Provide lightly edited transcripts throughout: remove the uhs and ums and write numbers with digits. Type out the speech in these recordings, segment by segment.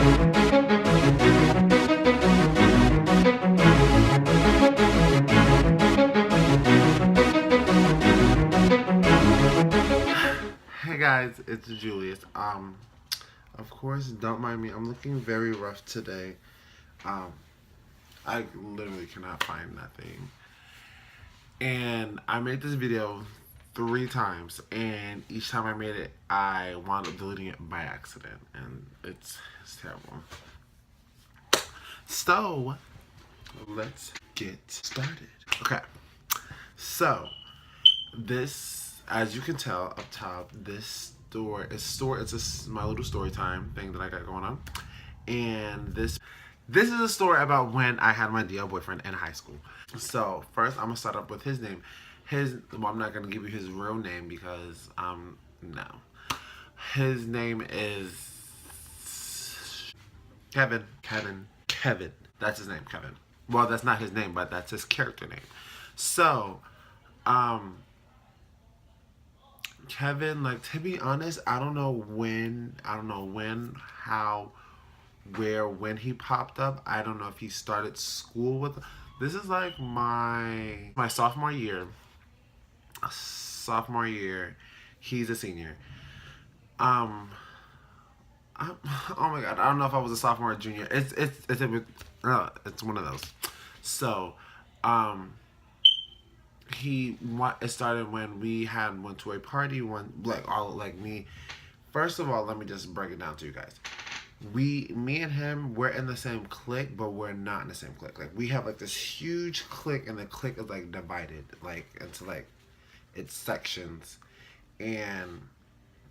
Hey guys, it's Julius. Of course, don't mind me. I'm looking very rough today. Um, I literally cannot find nothing. And I made this video 3 times, and each time I made it, I wound up deleting it by accident, and it's terrible. So, let's get started. Okay, so this, as you can tell up top, this store. It's my little story time thing that I got going on, and this is a story about when I had my DL boyfriend in high school. So first, I'm gonna start up with his name. I'm not gonna give you his real name because no, his name is Kevin. Kevin. That's his name, Kevin. Well, that's not his name, but that's his character name. So, um, Kevin, like, to be honest, I don't know when, how, where, when he popped up. I don't know if he started school with. This is like my sophomore year. Sophomore year, he's a senior. Um, oh my god, I don't know if I was a sophomore or junior. It's one of those. So, um, it started when we had went to a party one like all like me. First of all, let me just break it down to you guys. Me and him, we're in the same clique, but we're not in the same clique. Like we have like this huge clique, and the clique is like divided like into like its sections, and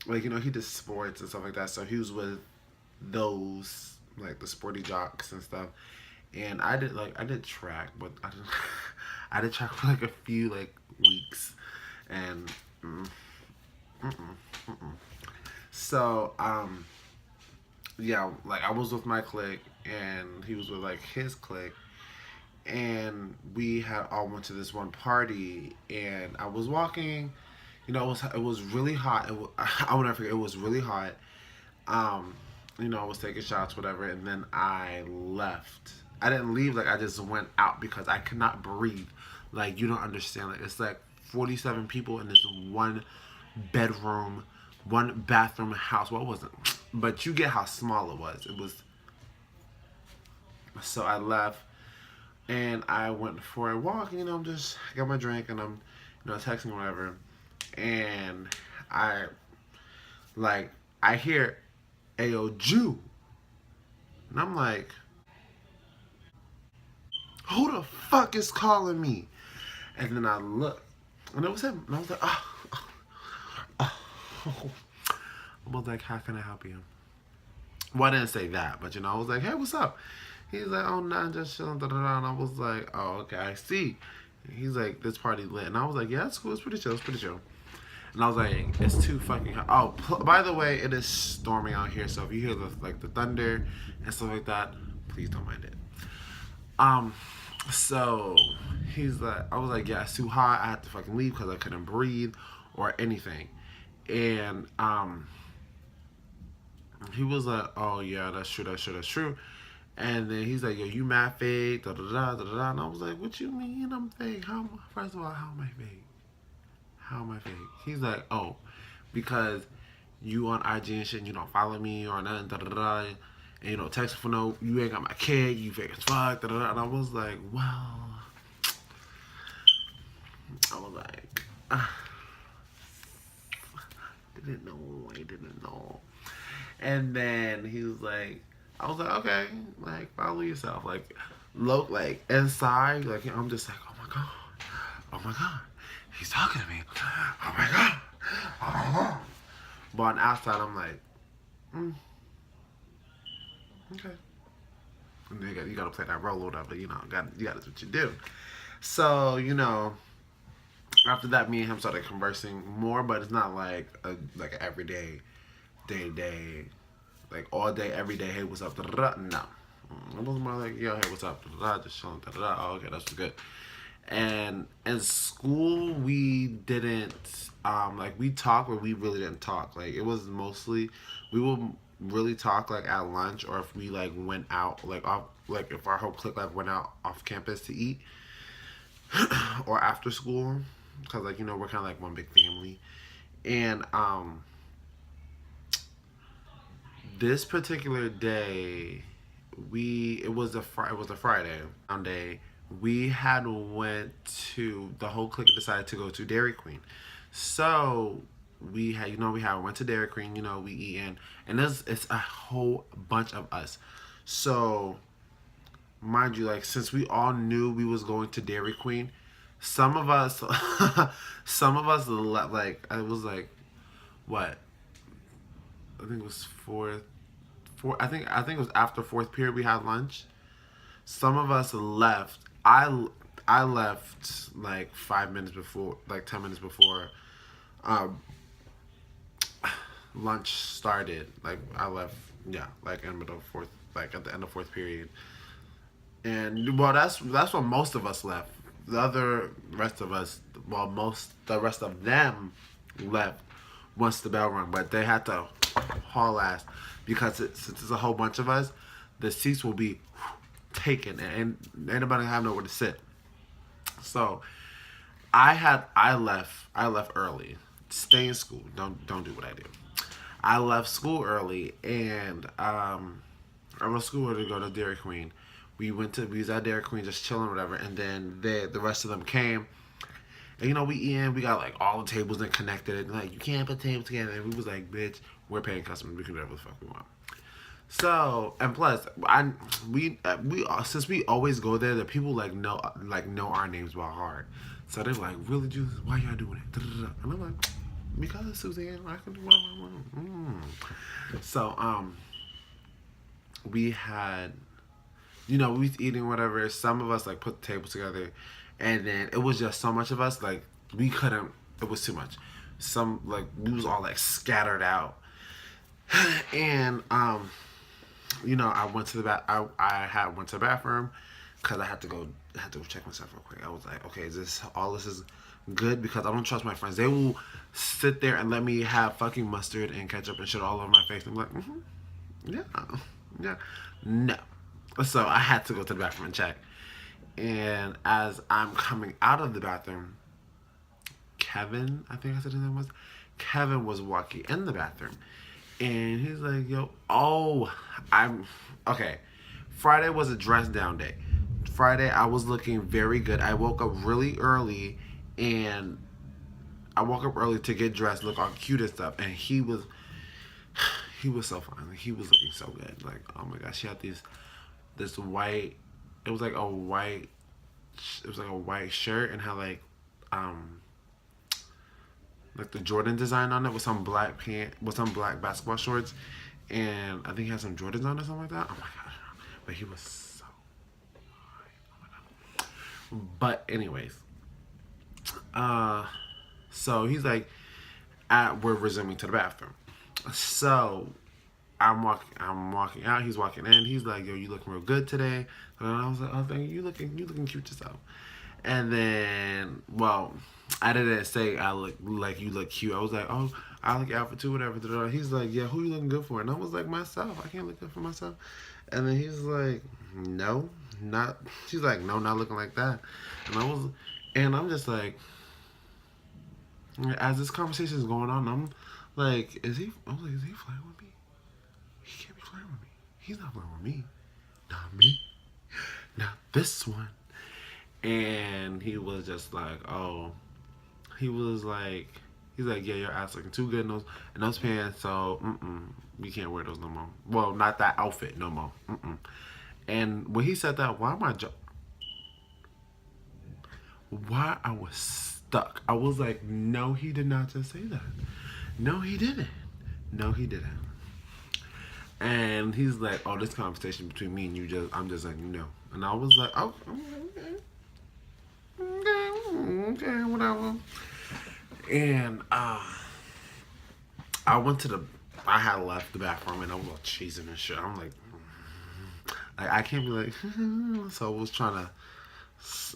like he did sports and stuff like that. So he was with those like the sporty jocks and stuff. And I did track, but I did I did track for like a few like weeks, and so yeah, like I was with my clique, and he was with like his clique, and we had all went to this one party, and I was walking, it was really hot. I will never forget. It was really hot. Um, I was taking shots, whatever, and then I left. I didn't leave, like I just went out because I could not breathe. Like you don't understand. Like it's like 47 people in this one bedroom, one bathroom house. Well, it wasn't, but you get how small it was. It was. So I left, and I went for a walk. I'm just I got my drink, and I'm, texting whatever, and I like I hear Ayo Jew. And I'm like, who the fuck is calling me? And then I look, and it was him. And I was like, oh. I was like, how can I help you? Well, I didn't say that, but I was like, hey, what's up? He's like, oh, nah, just chilling, da da da. And I was like, oh, okay, I see. He's like, this party lit. And I was like, yeah, it's cool. It's pretty chill. It's pretty chill. And I was like, it's too fucking hot. Oh, by the way, it is storming out here. So if you hear the thunder and stuff like that, please don't mind it. So he's like, I was like, yeah, it's too hot. I had to fucking leave because I couldn't breathe or anything. And he was like, oh yeah, that's true, that's true, that's true. And then he's like, yo, you mad fake, da da da da da. And I was like, what you mean I'm fake? First of all, how am I fake? How am I fake? He's like, oh, because you on IG and shit, and you don't follow me or nothing, da da da. And text for no, you ain't got my kid, you fake as fuck, da da da. And I was like, well, I was like, I didn't know. And then he was like, I was like, okay, like follow yourself, like look, like inside, like I'm just like, oh my god, he's talking to me, oh my god, oh my god. But on the outside, I'm like, okay. And you gotta play that role or whatever, you gotta do what you do. So after that, me and him started conversing more, but it's not like like an everyday, day to day, like all day, every day. Hey, what's up? Da, da, da. No, it was more like, yo, hey, what's up? Da, da, da. Just chilling. Da, da, da. Oh, okay, that's good. And in school, we didn't like we talked, but we really didn't talk. Like it was mostly we would really talk like at lunch, or if we like went out like off, like if our whole clique like went out off campus to eat or after school, because like we're kind of like one big family. And this particular day, it was a Friday. Day we had went to the whole clique decided to go to Dairy Queen. So we had went to Dairy Queen. We eat in, and it's a whole bunch of us. So mind you, like since we all knew we was going to Dairy Queen, some of us, some of us like I was like what I think it was I think it was after fourth period we had lunch. Some of us left. I left like 5 minutes before, like 10 minutes before um, lunch started. Like I left, yeah, like in the middle of fourth, like at the end of fourth period. And well, that's when most of us left. The other rest of us, well, most the rest of them left once the bell rang, but they had to haul ass because since it's a whole bunch of us, the seats will be taken and anybody have nowhere to sit. So I left early. Stay in school. Don't do what I do. I left school early and I went to school early to go to Dairy Queen. We was at Dairy Queen just chilling or whatever, and then the rest of them came. And we in, we got like all the tables and connected, and like you can't put tables together. And we was like, bitch, we're paying customers, we can do whatever the fuck we want. So and plus, we since we always go there, the people know our names by heart. So they're like, really, Juice? Why y'all doing it? And I'm like, because Suzanne, I can do what I want. So we had, we was eating whatever. Some of us like put the tables together, and then it was just so much of us like we couldn't. It was too much. Some like we was all like scattered out, and I went to the I had went to the bathroom because I had to go check myself real quick. I was like, okay, is this is good? Because I don't trust my friends. They will sit there and let me have fucking mustard and ketchup and shit all over my face. I'm like, yeah, yeah, no. So I had to go to the bathroom and check. And as I'm coming out of the bathroom, Kevin, I think I said his name was, Kevin was walking in the bathroom. And he's like, yo, oh, okay. Friday was a dress down day. Friday, I was looking very good. I woke up really early and I woke up early to get dressed, look all cute and stuff. And he was so fine. Like, he was looking so good. Like, oh my gosh, he had this white, it was like a white, it was like a white shirt and had like the Jordan design on it with some black with some black basketball shorts, and I think he had some Jordans on or something like that. Oh my gosh, but he was so fine. Oh my god. But anyways, so he's like, we're resuming to the bathroom. So I'm walking out. He's walking in. He's like, yo, you looking real good today. And I was like, oh, thank you. You looking cute yourself. And then, well, I didn't say I look like you look cute. I was like, oh, I look out for two, whatever. He's like, yeah, who you looking good for? And I was like, myself. I can't look good for myself. And then he's like, no, not. She's like, no, not looking like that. And I'm just like, as this conversation is going on, I'm like, is he flirting with me? He can't be flirting with me. He's not flirting with me. Not me. Not this one. And he was just like, oh, he's like, yeah, your ass looking too good in those pants, so you can't wear those no more. Well, not that outfit no more. And when he said that, why I was stuck. I was like, no, he did not just say that. No, he didn't. No, he didn't. And he's like, oh, this conversation between me and you, I'm just like, no. And I was like, oh, okay, whatever. And I had left the bathroom and I was all cheesing and shit. I'm like I can't be like, so I was trying to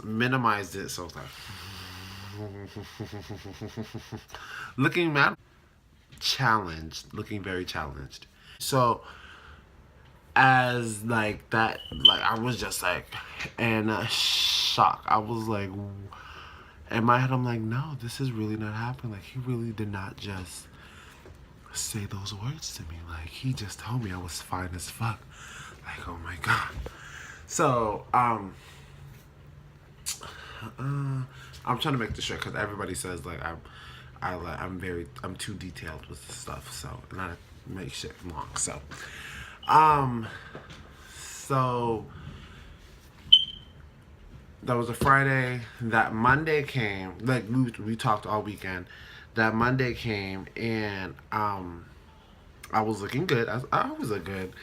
minimize it. So I was like, looking very challenged. So as like that, like I was just like in a shock. I was like, in my head, I'm like, no, this is really not happening. Like he really did not just say those words to me. Like he just told me I was fine as fuck. Like oh my god. So I'm trying to make this short because everybody says like I'm too detailed with stuff. So not to make shit long. Um so that was a Friday. That Monday came. Like we talked all weekend. That Monday came and I was looking good. I was look good.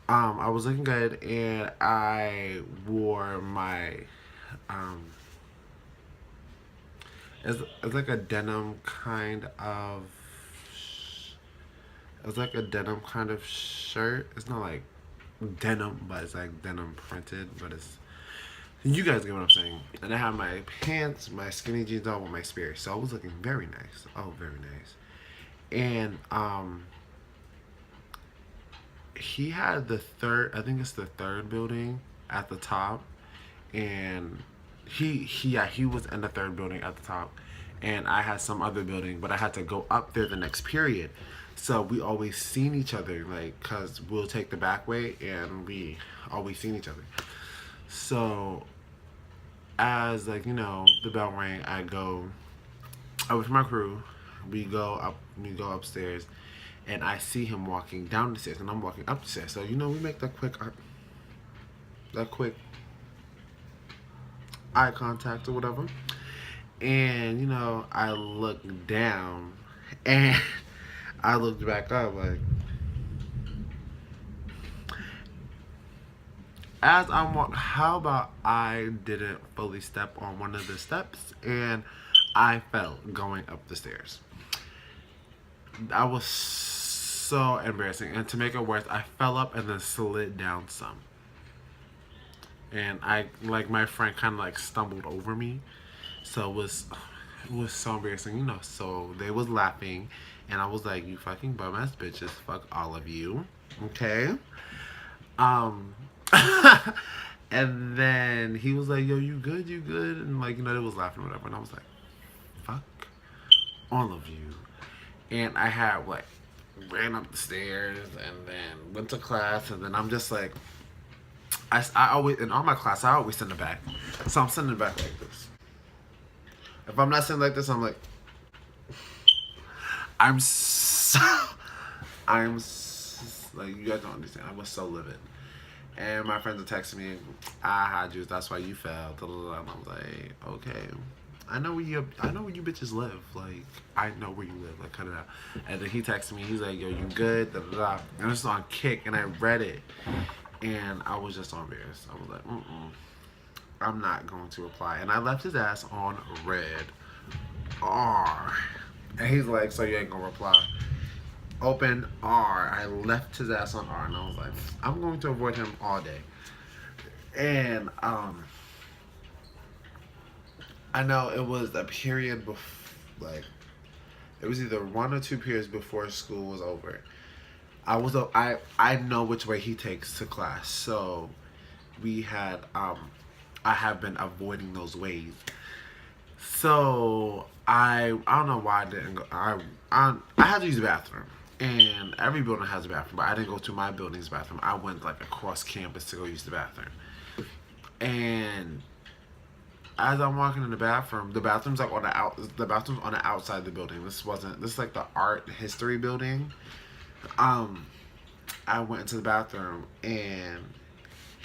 I was looking good and I wore my um it's like a denim kind of it's like a denim kind of shirt. It's not like denim, but it's like denim printed, but it's you guys get what I'm saying. And I had my pants, my skinny jeans on with my Sperry. So I was looking very nice. Oh, very nice. And he had the third, I think it's the third building at the top. And he was in the third building at the top. And I had some other building, but I had to go up there the next period. So we always seen each other, like, cause we'll take the back way, and we always seen each other. So as like the bell rang, I go with my crew. We go upstairs, and I see him walking down the stairs, and I'm walking up the stairs. So we make that quick eye contact or whatever. And I look down, and I looked back up like as I'm walking. How about I didn't fully step on one of the steps, and I fell going up the stairs. I was so embarrassing, and to make it worse, I fell up and then slid down some, and I like my friend kind of like stumbled over me, so it was so embarrassing, So they was laughing, and I was like, "You fucking bum ass bitches, fuck all of you, okay?" Um, and then he was like, "Yo, you good? You good?" And like they was laughing or whatever, and I was like, "Fuck all of you." And I had like ran up the stairs and then went to class, and then I'm just like, I always in all my class I always sit in the back, so I'm sitting in the back like this. If I'm not sitting like this, I'm like, I'm so, like you guys don't understand. I was so livid, and my friends are texting me, "I had you. That's why you fell." And I was like, "Okay, I know where you bitches live. Like, I know where you live. Like, cut it out." And then he texted me. He's like, "Yo, you good?" Da, da, da. And it's on Kick, and I read it, and I was just so embarrassed. I was like, I'm not going to reply. And I left his ass on red R. And he's like, "So you ain't gonna reply?" Open R. I left his ass on R, and I was like, I'm going to avoid him all day. And I know it was a period like it was either one or two periods before school was over. I know which way he takes to class, so we had I have been avoiding those ways. So I don't know why I didn't go. I had to use the bathroom, and every building has a bathroom, but I didn't go to my building's bathroom. I went like across campus to go use the bathroom, and as I'm walking in the bathroom's like on the bathroom's on the outside of the building. This is like the art history building. Um, I went into the bathroom, and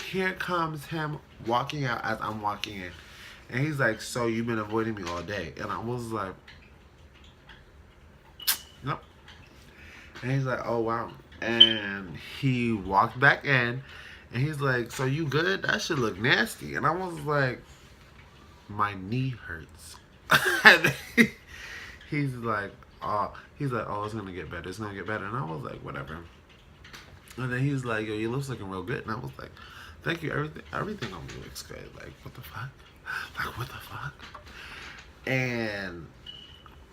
here comes him walking out as I'm walking in. And he's like, "So you've been avoiding me all day?" And I was like, "Nope." And he's like, "Oh wow." And he walked back in, and he's like, "So you good? That should look nasty." And I was like, "My knee hurts." And he's like, "Oh, it's gonna get better. It's gonna get better." And I was like, "Whatever." And then he's like, "Yo, your lips looking real good." And I was like, "Thank you. Everything on me looks good." Like, what the fuck? Like, what the fuck? And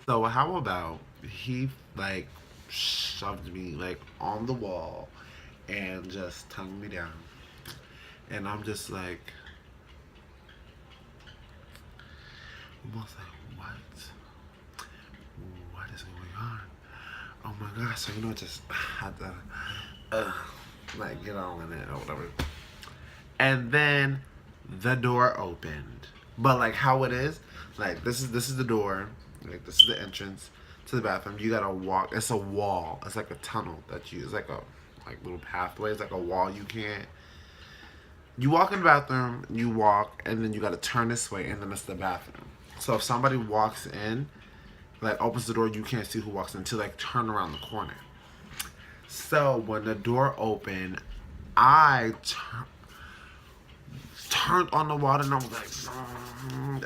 so how about he like shoved me like on the wall and just tongued me down. And I'm just like, almost like, what is going on? Oh my gosh! So just had to, uh, like get on in it or whatever. And then the door opened. But like how it is, like this is the door, like this is the entrance to the bathroom. You gotta walk. It's a wall. It's like a tunnel that you. It's like a like little pathway. It's like a wall. You can't. You walk in the bathroom. You walk, and then you gotta turn this way, and then it's the bathroom. So if somebody walks in, like opens the door, you can't see who walks in until like turn around the corner. So when the door opened, I turned on the water and I was like,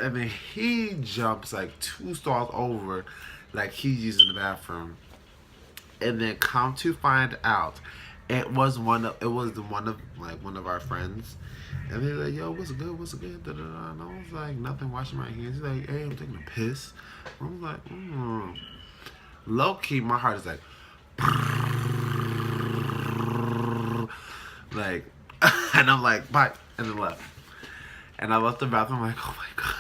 and then he jumps like 2 stalls over, like he's using the bathroom. And then come to find out, it was one of our friends. And he's like, yo, what's good? What's good? Da, da, da. And I was like, nothing, washing my hands. He's like, hey, I'm taking a piss. I was like, Low key, my heart is like, like, and I'm like, bye, and then left. And I left the bathroom like, oh my god.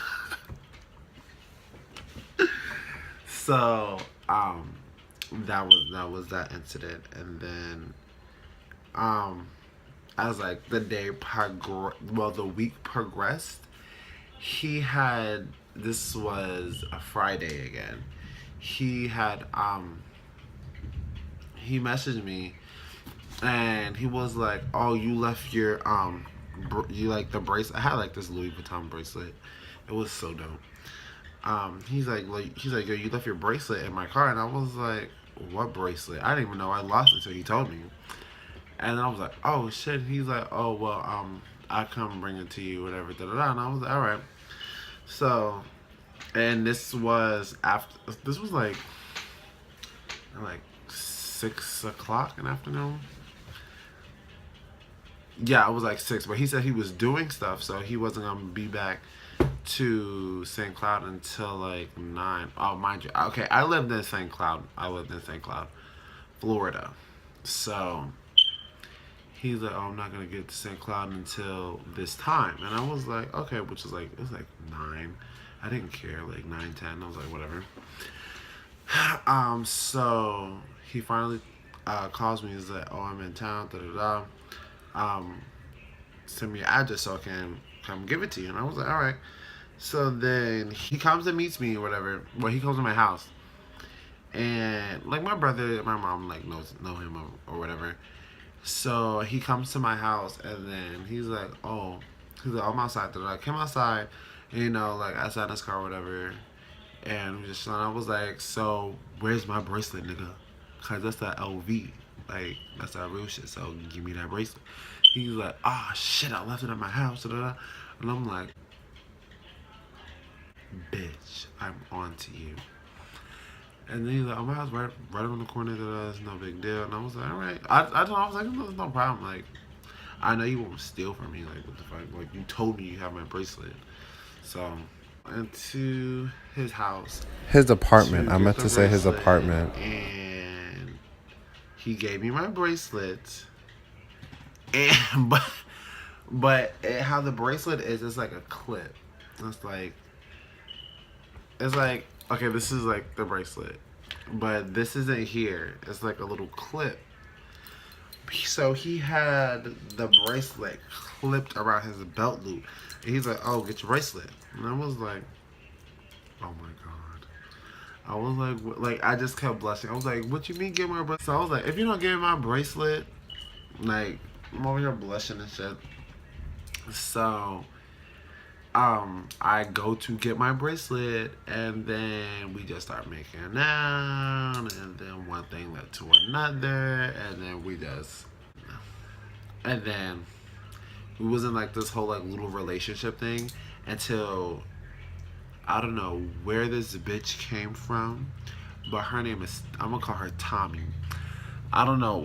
So, that was that incident, and then, as like the week progressed, he had this was a Friday again. He had he messaged me and he was like, "Oh, you left your you like the bracelet? I had like this Louis Vuitton bracelet. It was so dope. He's like, yo, you left your bracelet in my car, and I was like, what bracelet? I didn't even know I lost it until he told me. And then I was like, oh shit. He's like, oh well, I come bring it to you, whatever, da da da. And I was like, all right. So, and this was after. This was like 6 o'clock in the afternoon. Yeah, it was like 6, but he said he was doing stuff, so he wasn't gonna be back to St. Cloud until like 9. Oh, mind you, okay, I lived in St. Cloud. Florida. So he's like, oh, I'm not gonna get to St. Cloud until this time, and I was like, okay, which is like it was like 9. I didn't care, like 9, 10. I was like, whatever. So he finally calls me. He's like, oh, I'm in town. Da da da. Send me your address so I can come give it to you. And I was like, all right. So then he comes and meets me or whatever. Well, he comes to my house. And like my brother and my mom like know him or whatever. So he comes to my house and then he's like, I'm outside. I came outside, and, like I sat in his car or whatever. And we just chilling. I was like, so where's my bracelet, nigga? Cause that's that LV. Like, that's that real shit. So give me that bracelet. He's like, oh shit, I left it at my house. Da, da, da. And I'm like, bitch, I'm on to you. And then he's like, oh, my house right around the corner. Da, da, it's no big deal. And I was like, all right. I was like, no, no problem. Like, I know you won't steal from me. Like, what the fuck? Like, you told me you have my bracelet. So, into his house. His apartment. I meant to say his apartment. And he gave me my bracelet. And how the bracelet is, it's like a clip. It's like okay, this is like the bracelet, but this isn't here. It's like a little clip. So he had the bracelet clipped around his belt loop, and he's like, "Oh, get your bracelet." And I was like, "Oh my god!" I was like I just kept blushing. I was like, "What you mean, get my bracelet?" So I was like, "If you don't give me my bracelet, like I'm over here blushing and shit." So I go to get my bracelet, and then we just start making out, and then one thing led to another, and then we was in like this whole like little relationship thing until I don't know where this bitch came from, but her name is, I'm gonna call her Tommy. I don't know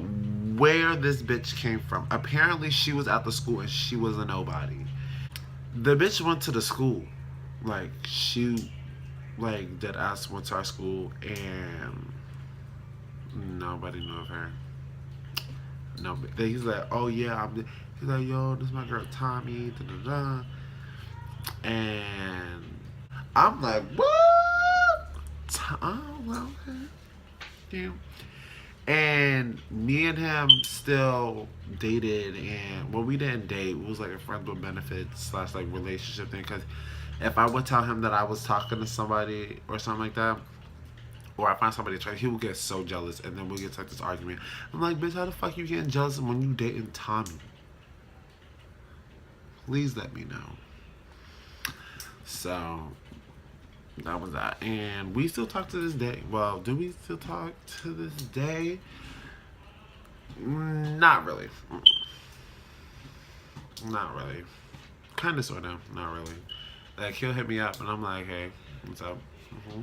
where this bitch came from. Apparently she was at the school and she was a nobody. The bitch went to the school. Like, she, like, dead ass went to our school and, Nobody knew of her. No, then he's like, oh yeah, he's like, yo, this is my girl Tommy, da da da, and I'm like, what? Oh, well, okay. Yeah. And me and him still dated, and well, we didn't date. It was like a friends with benefits slash like relationship thing. Because if I would tell him that I was talking to somebody or something like that, or I find somebody attractive, he would get so jealous, and then we'll get to like this argument. I'm like, bitch, how the fuck you getting jealous when you dating Tommy? Please let me know. So that was that, and we still talk to this day. Well, do we still talk to this day? Not really. Not really. Kind of, sort of. Not really. Like, he'll hit me up, and I'm like, hey, what's up? Mm-hmm.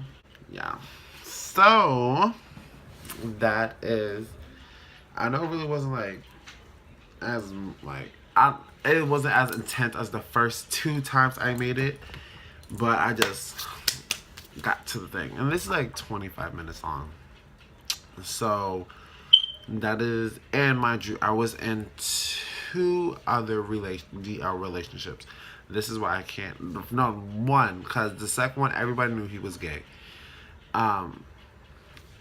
Yeah. So, that is. I know it really wasn't, like, as, like, it wasn't as intense as the first 2 times I made it, but I just got to the thing. And this is, like, 25 minutes long. So, that is, and mind you, I was in 2 other relationships. This is why I can't. No, one, because the second one, everybody knew he was gay.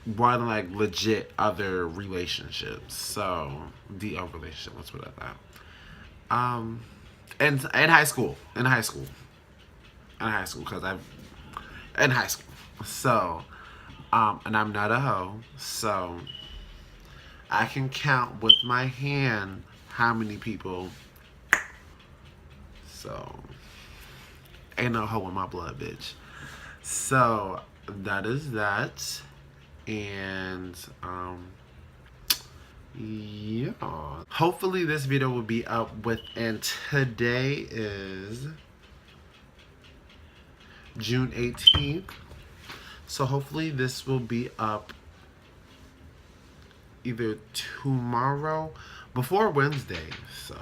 One like legit other relationships. So DL relationship. Let's put it like that. In high school, because I've in high school. So, and I'm not a hoe, so I can count with my hand how many people. So, ain't no hoe in my blood, bitch. So, that is that. And, yeah. Hopefully this video will be up within, today is June 18th. So hopefully this will be up either tomorrow, before Wednesday. So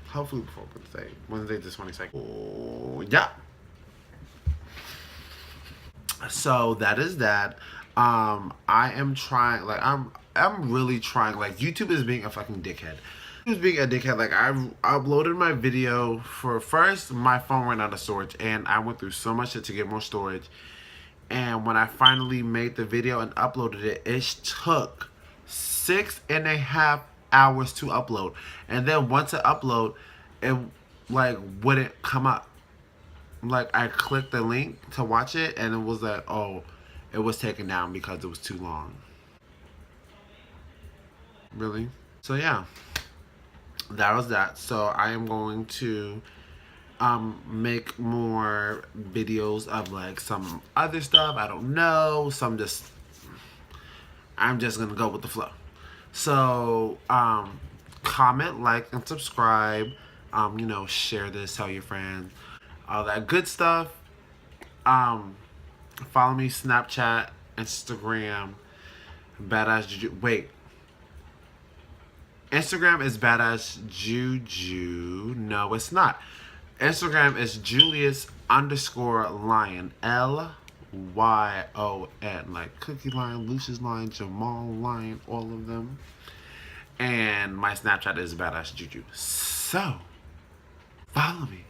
hopefully before Wednesday. Wednesday the 22nd. Oh, yeah. So that is that. I am trying, like, I'm really trying, like, YouTube is being a fucking dickhead. YouTube's being a dickhead. Like, I uploaded my video for, first, my phone ran out of storage, and I went through so much shit to get more storage. And when I finally made the video and uploaded it, it took 6.5 hours to upload. And then once it upload, it, like, wouldn't come up. Like, I clicked the link to watch it, and it was like, oh, it was taken down because it was too long. Really? So yeah, that was that. So I am going to make more videos of like some other stuff. I don't know. I'm just gonna go with the flow. So comment, like, and subscribe. You know, share this, tell your friends, all that good stuff. Follow me Snapchat, Instagram, Badass Juju. Wait. Instagram is Badass Juju. No, it's not. Instagram is Julius_Lion. Lyon. Like Cookie Lion, Lucius Lion, Jamal Lion, all of them. And my Snapchat is Badass Juju. So, follow me.